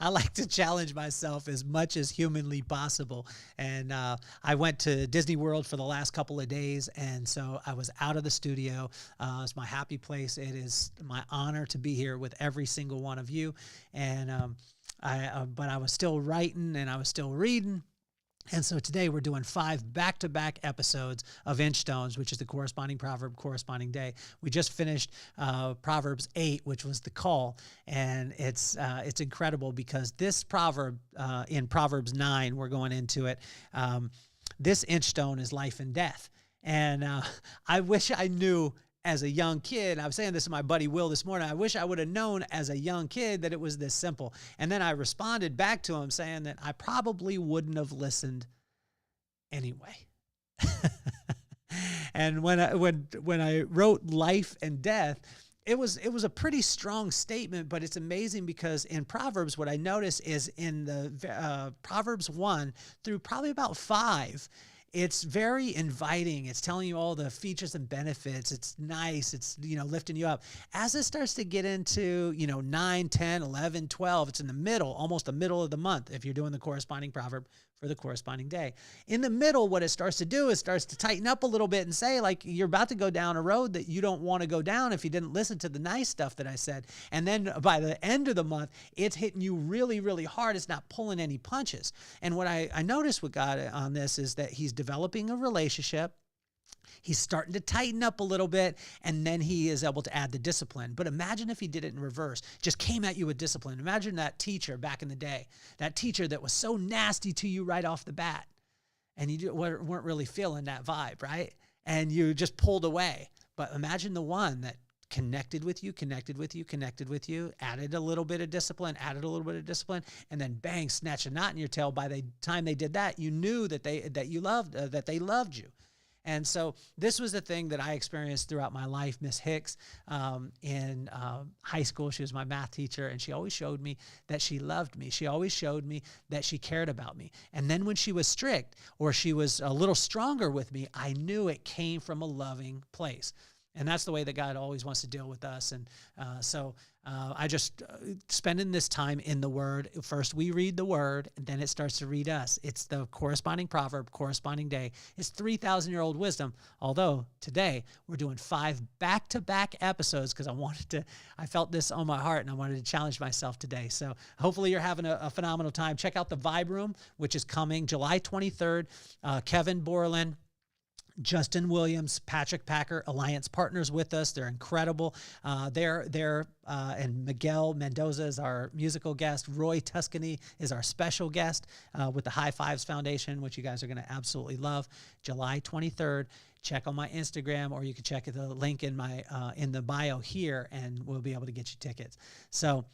I like to challenge myself as much as humanly possible. And I went to Disney World for the last couple of days, and so I was out of the studio. It's my happy place. It is my honor to be here with every single one of you. And but I was still writing and I was still reading. And so today we're doing 5 back-to-back episodes of Inchstones, which is the corresponding proverb, corresponding day. We just finished Proverbs 8, which was the call, and it's incredible because this proverb in Proverbs 9, we're going into it. This Inchstone is life and death, and I wish I knew. As a young kid, I was saying this to my buddy Will this morning, I wish I would have known as a young kid that it was this simple. And then I responded back to him saying that I probably wouldn't have listened anyway. And when I wrote life and death, it was a pretty strong statement, but it's amazing because in Proverbs, what I notice is in the Proverbs 1 through probably about 5, it's very inviting. It's telling you all the features and benefits. It's nice. It's, lifting you up. As it starts to get into, 9, 10, 11, 12, it's in the middle, almost the middle of the month if you're doing the corresponding proverb for the corresponding day. In the middle, what it starts to do is starts to tighten up a little bit and say, like, you're about to go down a road that you don't want to go down if you didn't listen to the nice stuff that I said. And then by the end of the month, it's hitting you really, really hard. It's not pulling any punches. And what I noticed with God on this is that he's developing a relationship. He's starting to tighten up a little bit, and then he is able to add the discipline. But imagine if he did it in reverse, just came at you with discipline. Imagine that teacher back in the day, that teacher that was so nasty to you right off the bat, and you weren't really feeling that vibe, right? And you just pulled away. But imagine the one that connected with you, added a little bit of discipline, and then bang, snatch a knot in your tail. By the time they did that, you knew that they loved you. And so this was the thing that I experienced throughout my life. Miss Hicks in high school, she was my math teacher, and she always showed me that she loved me. She always showed me that she cared about me. And then when she was strict or she was a little stronger with me, I knew it came from a loving place. And that's the way that God always wants to deal with us. And so I just spending this time in the Word. First we read the Word, and then it starts to read us. It's the corresponding proverb, corresponding day. It's 3,000-year-old wisdom, although today we're doing 5 back-to-back episodes because I felt this on my heart, and I wanted to challenge myself today. So hopefully you're having a phenomenal time. Check out the Vibe Room, which is coming July 23rd. Kevin Borland, Justin Williams, Patrick Packer, Alliance partners with us. They're incredible. And Miguel Mendoza is our musical guest. Roy Tuscany is our special guest with the High Fives Foundation, which you guys are going to absolutely love. July 23rd. Check on my Instagram, or you can check the link in my in the bio here, and we'll be able to get you tickets. So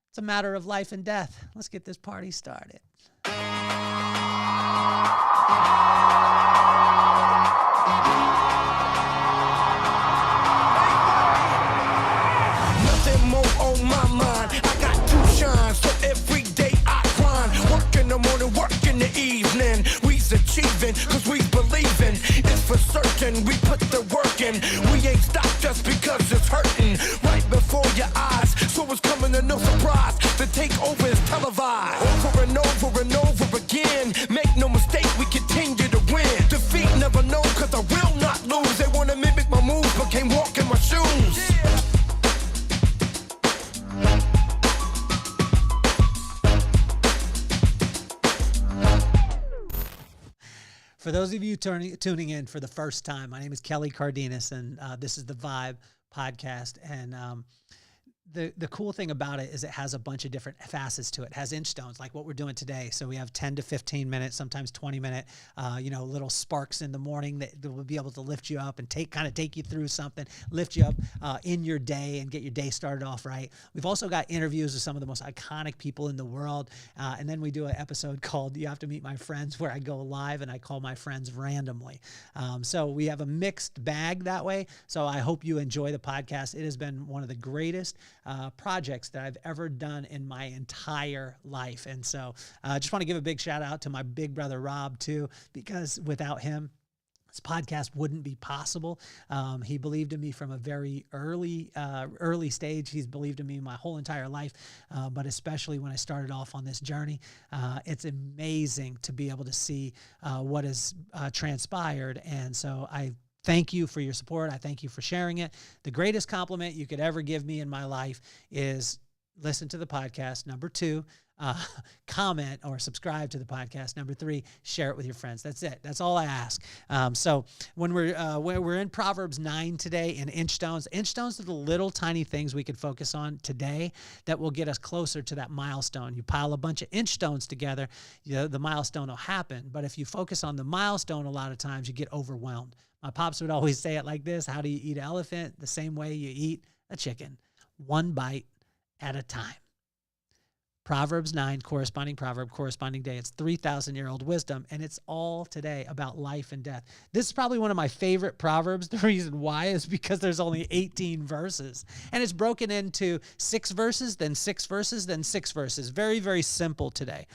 it's a matter of life and death. Let's get this party started. Nothing more on my mind. I got to shine, so every day I grind. Work in the morning, work in the evening. We's achieving, cause we believing. It's for certain, we put the work in. We ain't stopped just because it's hurting. Right before your eyes, so it's coming to no surprise. The takeover is televised. Over and over and over again. Make no mistake, we continue to win. Defeat never known, cause I will not lose. They wanna mimic my moves, but can't walk in my shoes. For those of you tuning in for the first time, my name is Kelly Cardenas, and this is the Vibe podcast. And the cool thing about it is it has a bunch of different facets to it. It has Inchstones, like what we're doing today. So we have 10 to 15 minutes, sometimes 20-minute, little sparks in the morning that will be able to lift you up and take you through something, lift you up in your day and get your day started off right. We've also got interviews with some of the most iconic people in the world. And then we do an episode called You Have to Meet My Friends, where I go live and I call my friends randomly. So we have a mixed bag that way. So I hope you enjoy the podcast. It has been one of the greatest projects that I've ever done in my entire life. And so I just want to give a big shout out to my big brother, Rob, too, because without him, this podcast wouldn't be possible. He believed in me from a very early stage. He's believed in me my whole entire life, but especially when I started off on this journey. It's amazing to be able to see what has transpired. And so I thank you for your support. I thank you for sharing it. The greatest compliment you could ever give me in my life is listen to the podcast. Number 2, comment or subscribe to the podcast. Number 3, share it with your friends. That's it. That's all I ask. So when we're in Proverbs 9 today in Inchstones are the little tiny things we could focus on today that will get us closer to that milestone. You pile a bunch of Inchstones together, the milestone will happen. But if you focus on the milestone, a lot of times you get overwhelmed. My pops would always say it like this: how do you eat an elephant? The same way you eat a chicken, one bite at a time. Proverbs 9, corresponding proverb, corresponding day. It's 3,000-year-old wisdom, and it's all today about life and death. This is probably one of my favorite proverbs. The reason why is because there's only 18 verses, and it's broken into 6 verses, then 6 verses, then 6 verses. Very, very simple today.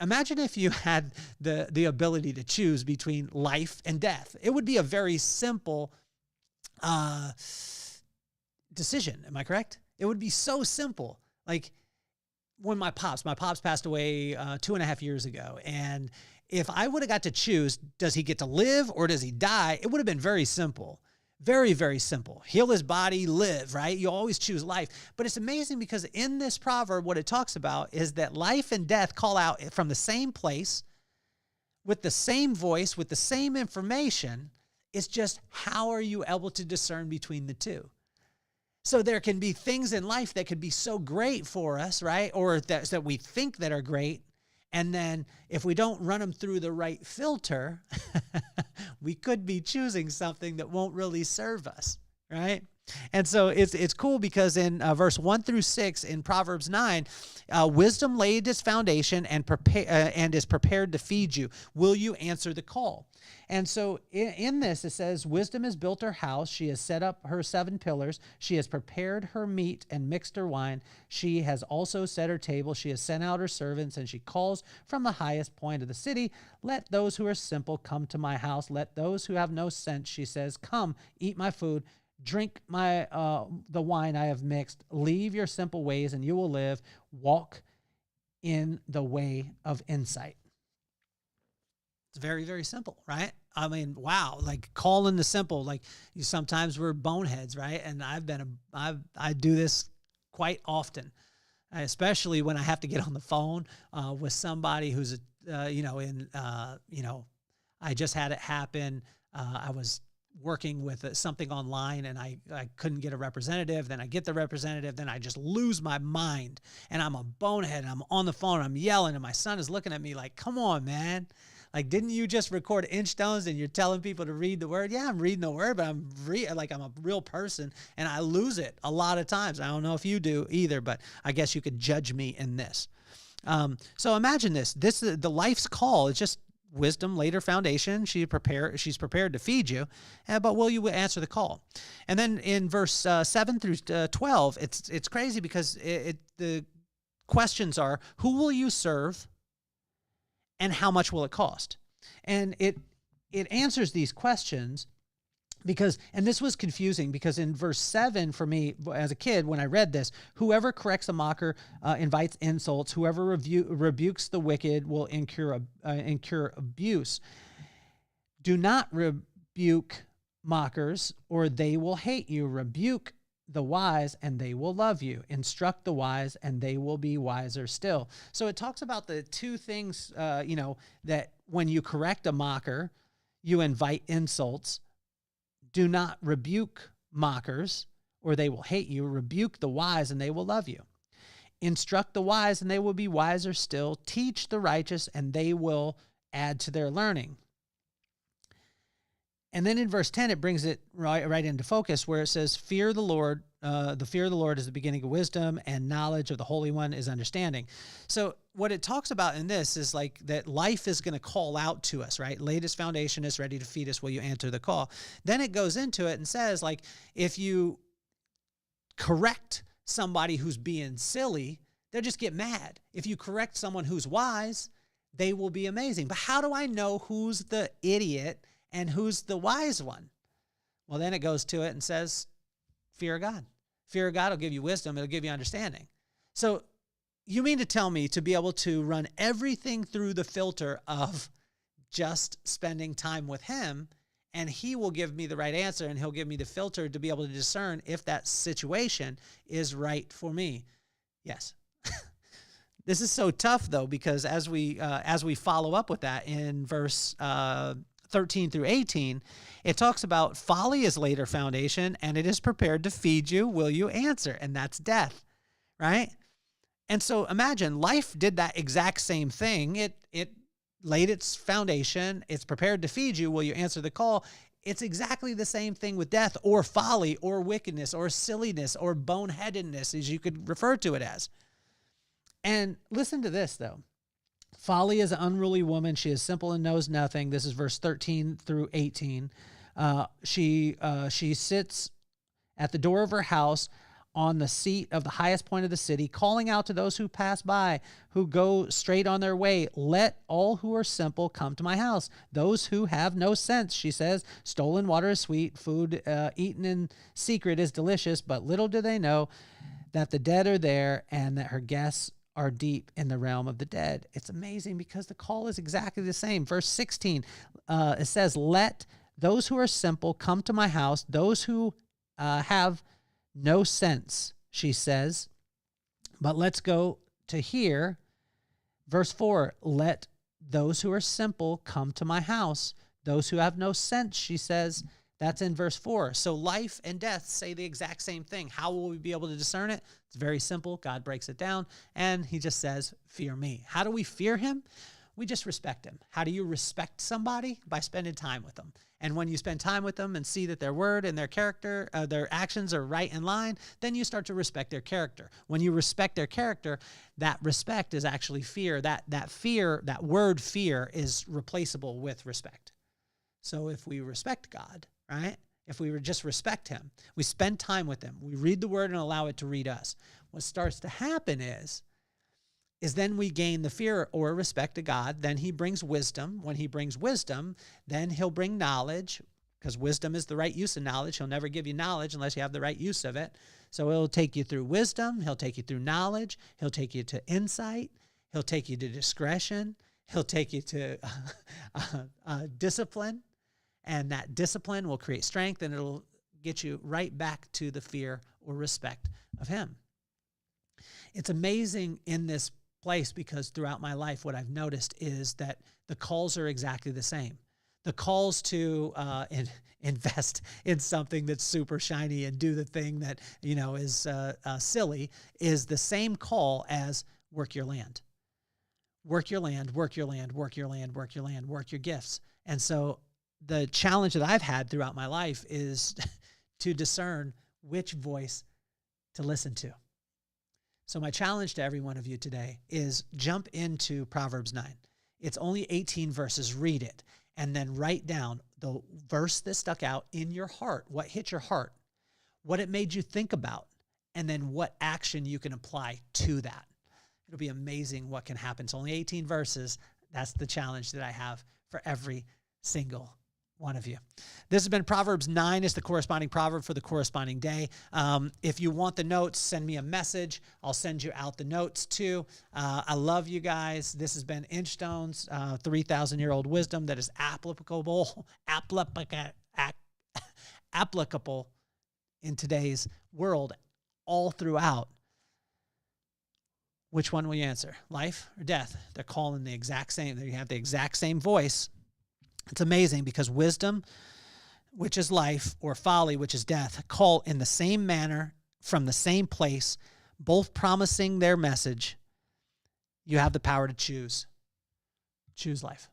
Imagine if you had the ability to choose between life and death. It would be a very simple decision. Am I correct? It would be so simple. Like when my pops passed away 2.5 years ago. And if I would have got to choose, does he get to live or does he die? It would have been very simple. Very, very simple. Heal his body, live, right? You always choose life. But it's amazing because in this proverb, what it talks about is that life and death call out from the same place, with the same voice, with the same information. It's just how are you able to discern between the two? So there can be things in life that could be so great for us, right? Or that we think that are great. And then if we don't run them through the right filter, we could be choosing something that won't really serve us, right? And so it's cool because in verse 1 through 6 in Proverbs 9, wisdom laid its foundation and is prepared to feed you. Will you answer the call? And so in this, it says, wisdom has built her house. She has set up her 7 pillars. She has prepared her meat and mixed her wine. She has also set her table. She has sent out her servants, and she calls from the highest point of the city. Let those who are simple come to my house. Let those who have no sense, she says, come, eat my food. Drink my the wine I have mixed. Leave your simple ways, and you will live. Walk in the way of insight. It's very, very simple, right? I mean, wow, like calling the simple. Like sometimes we're boneheads, right? And I do this quite often, especially when I have to get on the phone with somebody who's I just had it happen. I was working with something online and I couldn't get a representative. Then I get the representative. Then I just lose my mind and I'm a bonehead and I'm on the phone. I'm yelling and my son is looking at me like, come on, man. Like, didn't you just record Inchstones and you're telling people to read the word? Yeah, I'm reading the word, but I'm a real person and I lose it a lot of times. I don't know if you do either, but I guess you could judge me in this. So imagine this. The life's call. It's just wisdom laid her foundation. She's prepared to feed you, but will you answer the call? And then in verse 7 through 12, it's crazy because the questions are, who will you serve and how much will it cost? And it answers these questions because, and this was confusing because in verse 7 for me as a kid, when I read this, whoever corrects a mocker invites insults. Whoever rebukes the wicked will incur abuse. Do not rebuke mockers or they will hate you. Rebuke the wise and they will love you. Instruct the wise and they will be wiser still. So it talks about the two things, that when you correct a mocker, you invite insults. Do not rebuke mockers or they will hate you. Rebuke the wise and they will love you. Instruct the wise and they will be wiser still. Teach the righteous and they will add to their learning. And then in verse 10, it brings it right into focus where it says, fear the Lord. The fear of the Lord is the beginning of wisdom, and knowledge of the Holy One is understanding. So what it talks about in this is like that life is going to call out to us, right? Latest foundation is ready to feed us. Will you answer the call? Then it goes into it and says, like, if you correct somebody who's being silly, they'll just get mad. If you correct someone who's wise, they will be amazing. But how do I know who's the idiot And who's the wise one? Well, then it goes to it and says, fear of God. Fear of God will give you wisdom. It'll give you understanding. So you mean to tell me to be able to run everything through the filter of just spending time with him, and he will give me the right answer, and he'll give me the filter to be able to discern if that situation is right for me? Yes. This is so tough, though, because as we follow up with that in verse 13 through 18, it talks about folly is laid her foundation, and it is prepared to feed you. Will you answer? And that's death, right? And so imagine life did that exact same thing. It laid its foundation. It's prepared to feed you. Will you answer the call? It's exactly the same thing with death or folly or wickedness or silliness or boneheadedness, as you could refer to it as. And listen to this, though. Folly is an unruly woman. She is simple and knows nothing. This is verse 13 through 18. She sits at the door of her house on the seat of the highest point of the city, calling out to those who pass by, who go straight on their way. Let all who are simple come to my house. Those who have no sense, she says, stolen water is sweet, food eaten in secret is delicious, but little do they know that the dead are there and that her guests are deep in the realm of the dead. It's amazing because the call is exactly the same. Verse 16, it says, let those who are simple come to my house, those who have no sense, she says. But let's go to here. Verse 4, let those who are simple come to my house, those who have no sense, she says. That's in verse 4. So life and death say the exact same thing. How will we be able to discern it? It's very simple. God breaks it down, and he just says, fear me. How do we fear him? We just respect him. How do you respect somebody? By spending time with them. And when you spend time with them and see that their word and their character, their actions are right in line, then you start to respect their character. When you respect their character, that respect is actually fear. That fear, that word fear, is replaceable with respect. So if we respect God, right? If we just respect him, we spend time with him, we read the word and allow it to read us. What starts to happen is then we gain the fear or respect of God. Then he brings wisdom. When he brings wisdom, then he'll bring knowledge, because wisdom is the right use of knowledge. He'll never give you knowledge unless you have the right use of it. So he'll take you through wisdom. He'll take you through knowledge. He'll take you to insight. He'll take you to discretion. He'll take you to discipline. And that discipline will create strength, and it'll get you right back to the fear or respect of him. It's amazing in this place, because throughout my life, what I've noticed is that the calls are exactly the same. The calls to invest in something that's super shiny and do the thing that, is silly is the same call as work your land. Work your land, work your land, work your land, work your land, work your gifts. And so the challenge that I've had throughout my life is to discern which voice to listen to. So my challenge to every one of you today is jump into Proverbs 9. It's only 18 verses. Read it, and then write down the verse that stuck out in your heart, what hit your heart, what it made you think about, and then what action you can apply to that. It'll be amazing what can happen. It's only 18 verses. That's the challenge that I have for every single one of you. This has been Proverbs 9. It's the corresponding proverb for the corresponding day. If you want the notes, send me a message. I'll send you out the notes too. I love you guys. This has been Inchstones, 3,000-year-old wisdom that is applicable in today's world all throughout. Which one will you answer? Life or death? They're calling the exact same. They have the exact same voice. It's amazing because wisdom, which is life, or folly, which is death, call in the same manner from the same place, both promising their message. You have the power to choose. Choose life.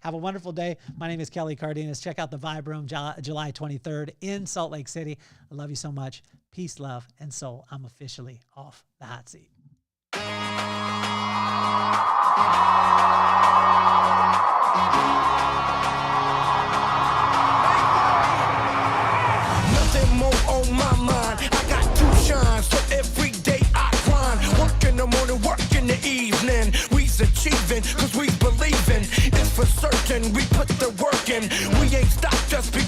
Have a wonderful day. My name is Kelly Cardenas. Check out the Vibe Room July 23rd in Salt Lake City. I love you so much. Peace, love, and soul. I'm officially off the hot seat. Nothing more on my mind. I got to shine, so every day I grind. Work in the morning, work in the evening. We's achieving, cause we believing. It's for certain, we put the work in. We ain't stopped just because